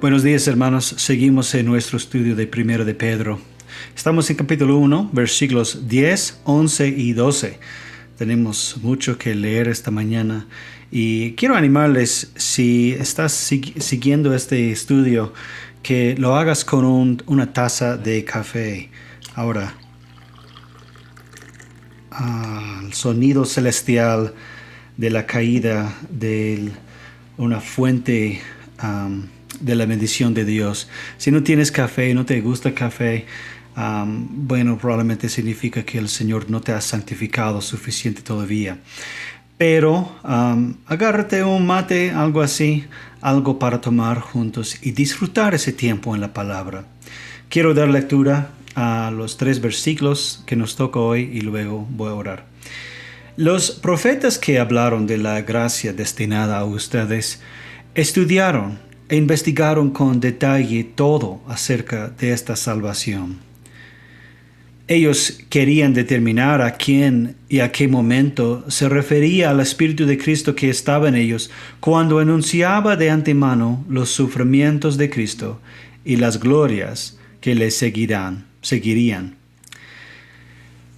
Buenos días, hermanos. Seguimos en nuestro estudio de Primero de Pedro. Estamos en capítulo 1, versículos 10, 11 y 12. Tenemos mucho que leer esta mañana y quiero animarles, si estás siguiendo este estudio, que lo hagas con una taza de café. Ahora, el sonido celestial de la caída de una fuente de la bendición de Dios. Si no tienes café, no te gusta café, bueno, probablemente significa que el Señor no te ha santificado suficiente todavía. Pero agárrate un mate, algo así, algo para tomar juntos y disfrutar ese tiempo en la palabra. Quiero dar lectura a los 3 versículos que nos toca hoy y luego voy a orar. Los profetas que hablaron de la gracia destinada a ustedes estudiaron e investigaron con detalle todo acerca de esta salvación. Ellos querían determinar a quién y a qué momento se refería al Espíritu de Cristo que estaba en ellos cuando anunciaba de antemano los sufrimientos de Cristo y las glorias que les seguirían.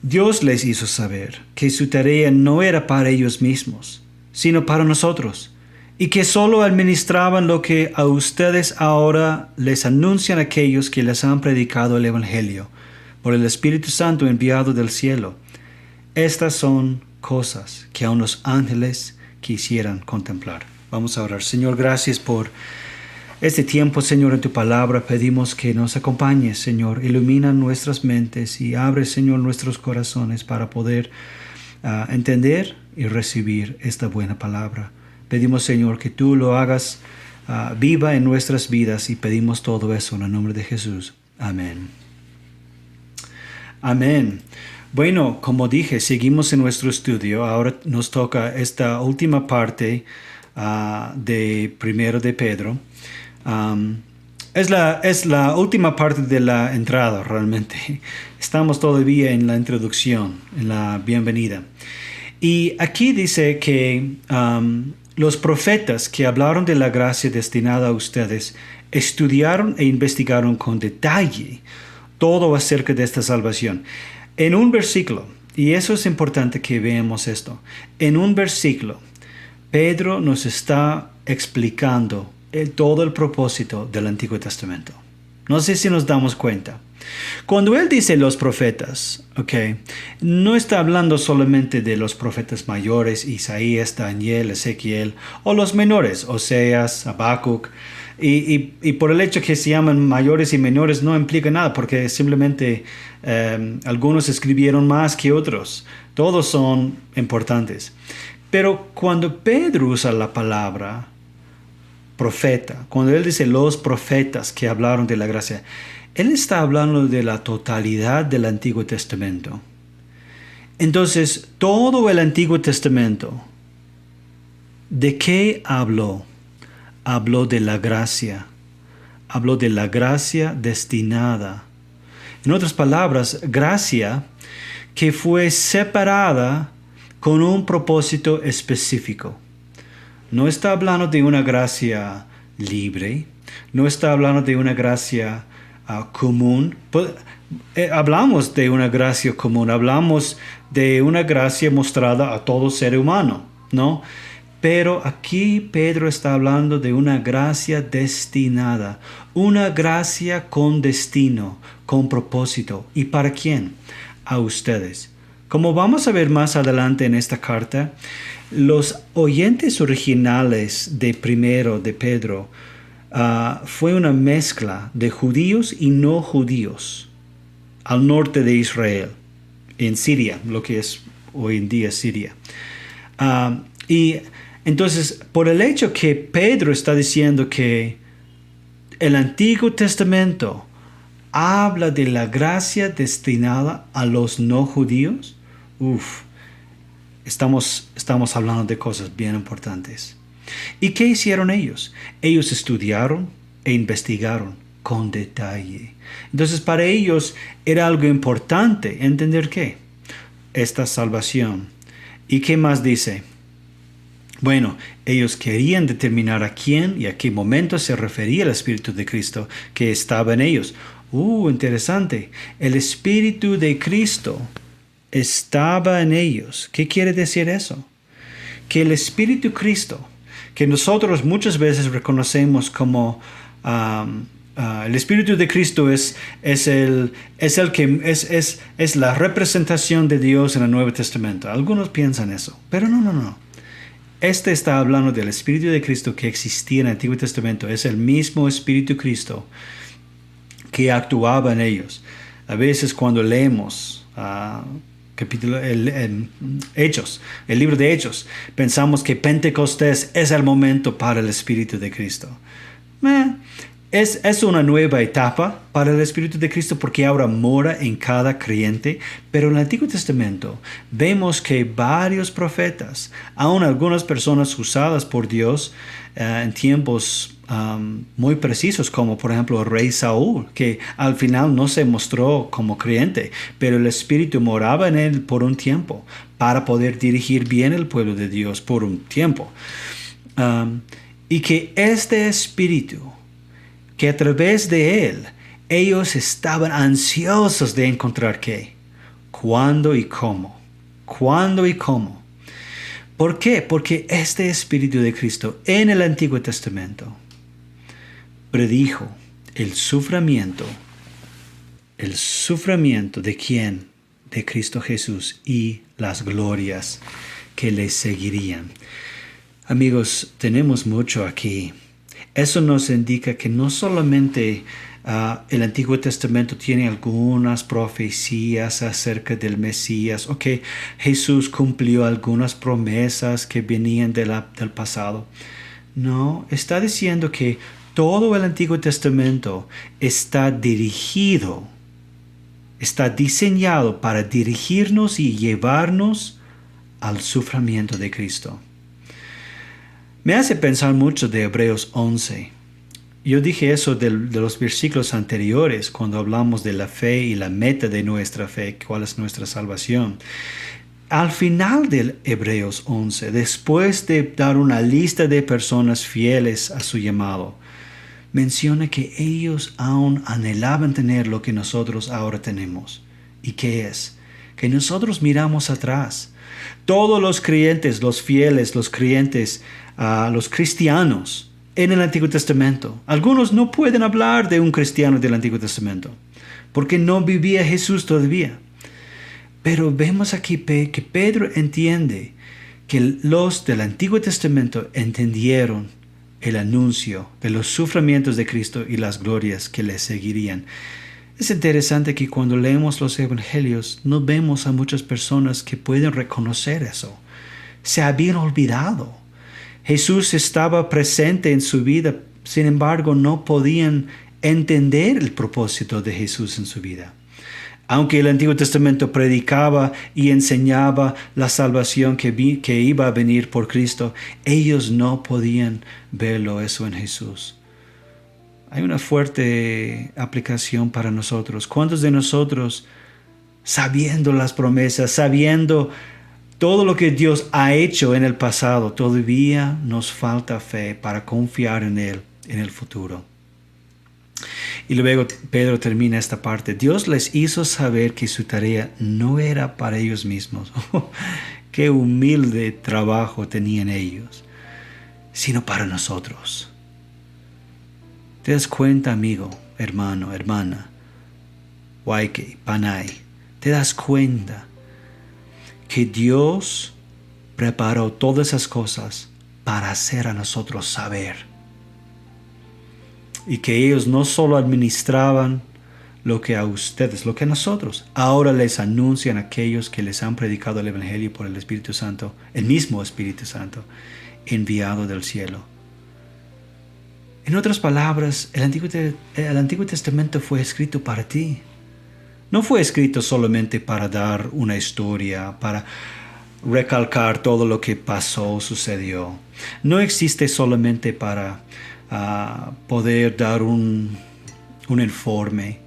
Dios les hizo saber que su tarea no era para ellos mismos, sino para nosotros, y que solo administraban lo que a ustedes ahora les anuncian aquellos que les han predicado el Evangelio por el Espíritu Santo enviado del cielo. Estas son cosas que aun los ángeles quisieran contemplar. Vamos a orar. Señor, gracias por este tiempo, Señor, en tu palabra. Pedimos que nos acompañes, Señor. Ilumina nuestras mentes y abre, Señor, nuestros corazones para poder entender y recibir esta buena palabra. Pedimos, Señor, que tú lo hagas viva en nuestras vidas y pedimos todo eso en el nombre de Jesús. Amén. Amén. Bueno, como dije, seguimos en nuestro estudio. Ahora nos toca esta última parte de Primero de Pedro. Es la última parte de la entrada realmente. Estamos todavía en la introducción, en la bienvenida. Y aquí dice que los profetas que hablaron de la gracia destinada a ustedes estudiaron e investigaron con detalle todo acerca de esta salvación. En un versículo, y eso es importante que veamos esto, en un versículo, Pedro nos está explicando todo el propósito del Antiguo Testamento. No sé si nos damos cuenta. Cuando él dice los profetas, no está hablando solamente de los profetas mayores, Isaías, Daniel, Ezequiel, o los menores, Oseas, Habacuc. Y por el hecho que se llaman mayores y menores no implica nada, porque simplemente algunos escribieron más que otros. Todos son importantes. Pero cuando Pedro usa la palabra profeta, cuando él dice los profetas que hablaron de la gracia, él está hablando de la totalidad del Antiguo Testamento. Entonces, todo el Antiguo Testamento, ¿de qué habló? Habló de la gracia. Habló de la gracia destinada. En otras palabras, gracia que fue separada con un propósito específico. No está hablando de una gracia libre. No está hablando de una gracia común. Hablamos de una gracia común. Hablamos de una gracia mostrada a todo ser humano, ¿no? Pero aquí Pedro está hablando de una gracia destinada, una gracia con destino, con propósito. ¿Y para quién? A ustedes. Como vamos a ver más adelante en esta carta, los oyentes originales de Primero de Pedro fue una mezcla de judíos y no judíos al norte de Israel, en Siria, lo que es hoy en día Siria. Y entonces, por el hecho que Pedro está diciendo que el Antiguo Testamento habla de la gracia destinada a los no judíos, estamos hablando de cosas bien importantes. ¿Y qué hicieron ellos? Ellos estudiaron e investigaron con detalle. Entonces, para ellos era algo importante entender qué, esta salvación. ¿Y qué más dice? Bueno, ellos querían determinar a quién y a qué momento se refería el Espíritu de Cristo que estaba en ellos. Interesante. El Espíritu de Cristo estaba en ellos. ¿Qué quiere decir eso? Que el Espíritu Cristo, que nosotros muchas veces reconocemos como el Espíritu de Cristo es la representación de Dios en el Nuevo Testamento. Algunos piensan eso, pero no. Este está hablando del Espíritu de Cristo que existía en el Antiguo Testamento. Es el mismo Espíritu Cristo que actuaba en ellos. A veces cuando leemos Hechos, el libro de Hechos, pensamos que Pentecostés es el momento para el Espíritu de Cristo. Es una nueva etapa para el Espíritu de Cristo porque ahora mora en cada creyente, pero en el Antiguo Testamento vemos que varios profetas, aún algunas personas usadas por Dios en tiempos muy precisos, como por ejemplo el rey Saúl, que al final no se mostró como creyente, pero el Espíritu moraba en él por un tiempo para poder dirigir bien el pueblo de Dios por un tiempo. Y que este Espíritu, que a través de él, ellos estaban ansiosos de encontrar qué, cuándo y cómo. ¿Cuándo y cómo? ¿Por qué? Porque este Espíritu de Cristo en el Antiguo Testamento predijo el sufrimiento de quién, de Cristo Jesús y las glorias que le seguirían. Amigos, tenemos mucho aquí. Eso nos indica que no solamente el Antiguo Testamento tiene algunas profecías acerca del Mesías, o que Jesús cumplió algunas promesas que venían del pasado. No, está diciendo que todo el Antiguo Testamento está dirigido, está diseñado para dirigirnos y llevarnos al sufrimiento de Cristo. Me hace pensar mucho de Hebreos 11. Yo dije eso de los versículos anteriores cuando hablamos de la fe y la meta de nuestra fe, cuál es nuestra salvación. Al final del Hebreos 11, después de dar una lista de personas fieles a su llamado, menciona que ellos aún anhelaban tener lo que nosotros ahora tenemos. ¿Y qué es? Que nosotros miramos atrás. Todos los creyentes, los fieles, los creyentes, los cristianos en el Antiguo Testamento. Algunos no pueden hablar de un cristiano del Antiguo Testamento porque no vivía Jesús todavía. Pero vemos aquí que Pedro entiende que los del Antiguo Testamento entendieron el anuncio de los sufrimientos de Cristo y las glorias que le seguirían. Es interesante que cuando leemos los evangelios no vemos a muchas personas que pueden reconocer eso. Se habían olvidado. Jesús estaba presente en su vida, sin embargo no podían entender el propósito de Jesús en su vida. Aunque el Antiguo Testamento predicaba y enseñaba la salvación que iba a venir por Cristo, ellos no podían verlo eso en Jesús. Hay una fuerte aplicación para nosotros. ¿Cuántos de nosotros, sabiendo las promesas, sabiendo todo lo que Dios ha hecho en el pasado, todavía nos falta fe para confiar en Él en el futuro? Y luego Pedro termina esta parte. Dios les hizo saber que su tarea no era para ellos mismos. Qué humilde trabajo tenían ellos, sino para nosotros. ¿Te das cuenta, amigo, hermano, hermana? Waike, Panay, ¿te das cuenta que Dios preparó todas esas cosas para hacer a nosotros saber? Y que ellos no solo administraban lo que a ustedes, lo que a nosotros, ahora les anuncian a aquellos que les han predicado el Evangelio por el Espíritu Santo, el mismo Espíritu Santo, enviado del cielo. En otras palabras, el Antiguo Testamento fue escrito para ti. No fue escrito solamente para dar una historia, para recalcar todo lo que pasó, sucedió. No existe solamente para poder dar un informe.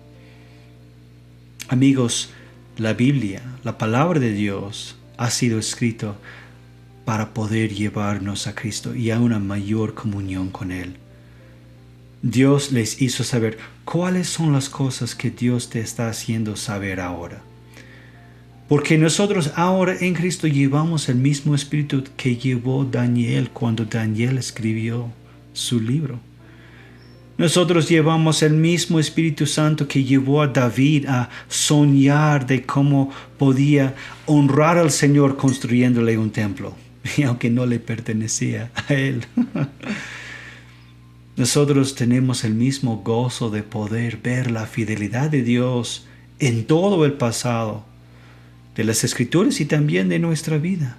Amigos, la Biblia, la palabra de Dios, ha sido escrito para poder llevarnos a Cristo y a una mayor comunión con Él. Dios les hizo saber cuáles son las cosas que Dios te está haciendo saber ahora. Porque nosotros ahora en Cristo llevamos el mismo espíritu que llevó Daniel cuando Daniel escribió su libro. Nosotros llevamos el mismo Espíritu Santo que llevó a David a soñar de cómo podía honrar al Señor construyéndole un templo, y aunque no le pertenecía a él. Nosotros tenemos el mismo gozo de poder ver la fidelidad de Dios en todo el pasado, de las Escrituras y también de nuestra vida,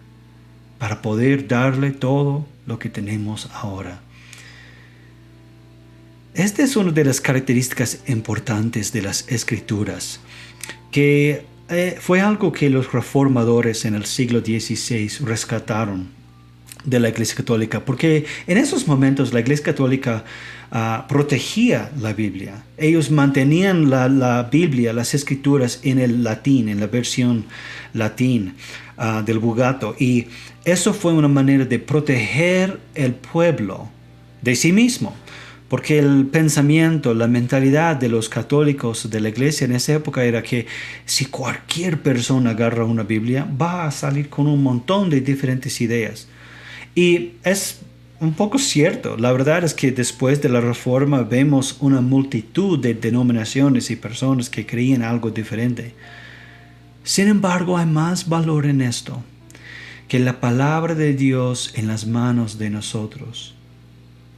para poder darle todo lo que tenemos ahora. Esta es una de las características importantes de las Escrituras, que fue algo que los reformadores en el siglo XVI rescataron de la Iglesia Católica, porque en esos momentos la Iglesia Católica protegía la Biblia. Ellos mantenían la Biblia, las Escrituras en el latín, en la versión latín del Vulgata, y eso fue una manera de proteger el pueblo de sí mismo. Porque el pensamiento, la mentalidad de los católicos de la iglesia en esa época era que si cualquier persona agarra una Biblia, va a salir con un montón de diferentes ideas. Y es un poco cierto. La verdad es que después de la Reforma vemos una multitud de denominaciones y personas que creían algo diferente. Sin embargo, hay más valor en esto que la palabra de Dios en las manos de nosotros,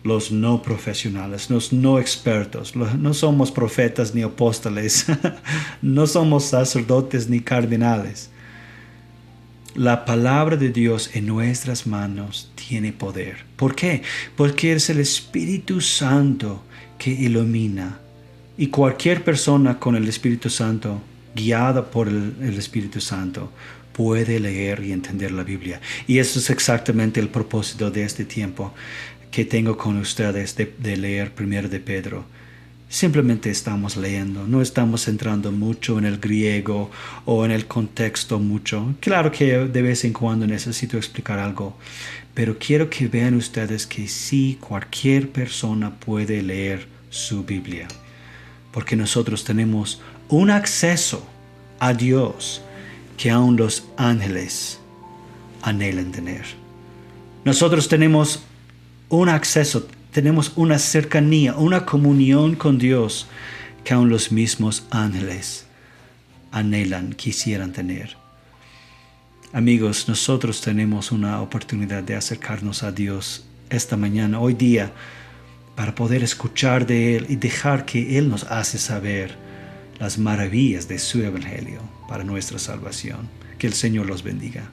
los no profesionales, los no expertos. No somos profetas ni apóstoles, no somos sacerdotes ni cardenales. La palabra de Dios en nuestras manos tiene poder. ¿Por qué? Porque es el Espíritu Santo que ilumina. Y cualquier persona con el Espíritu Santo, guiada por el Espíritu Santo, puede leer y entender la Biblia. Y eso es exactamente el propósito de este tiempo que tengo con ustedes de leer primero de Pedro. Simplemente estamos leyendo, no estamos entrando mucho en el griego o en el contexto mucho. Claro que de vez en cuando necesito explicar algo, pero quiero que vean ustedes que sí, cualquier persona puede leer su Biblia, porque nosotros tenemos un acceso a Dios que aún los ángeles anhelan tener. Nosotros tenemos un acceso, tenemos una cercanía, una comunión con Dios que aún los mismos ángeles anhelan, quisieran tener. Amigos, nosotros tenemos una oportunidad de acercarnos a Dios esta mañana, hoy día, para poder escuchar de Él y dejar que Él nos hace saber las maravillas de su Evangelio para nuestra salvación. Que el Señor los bendiga.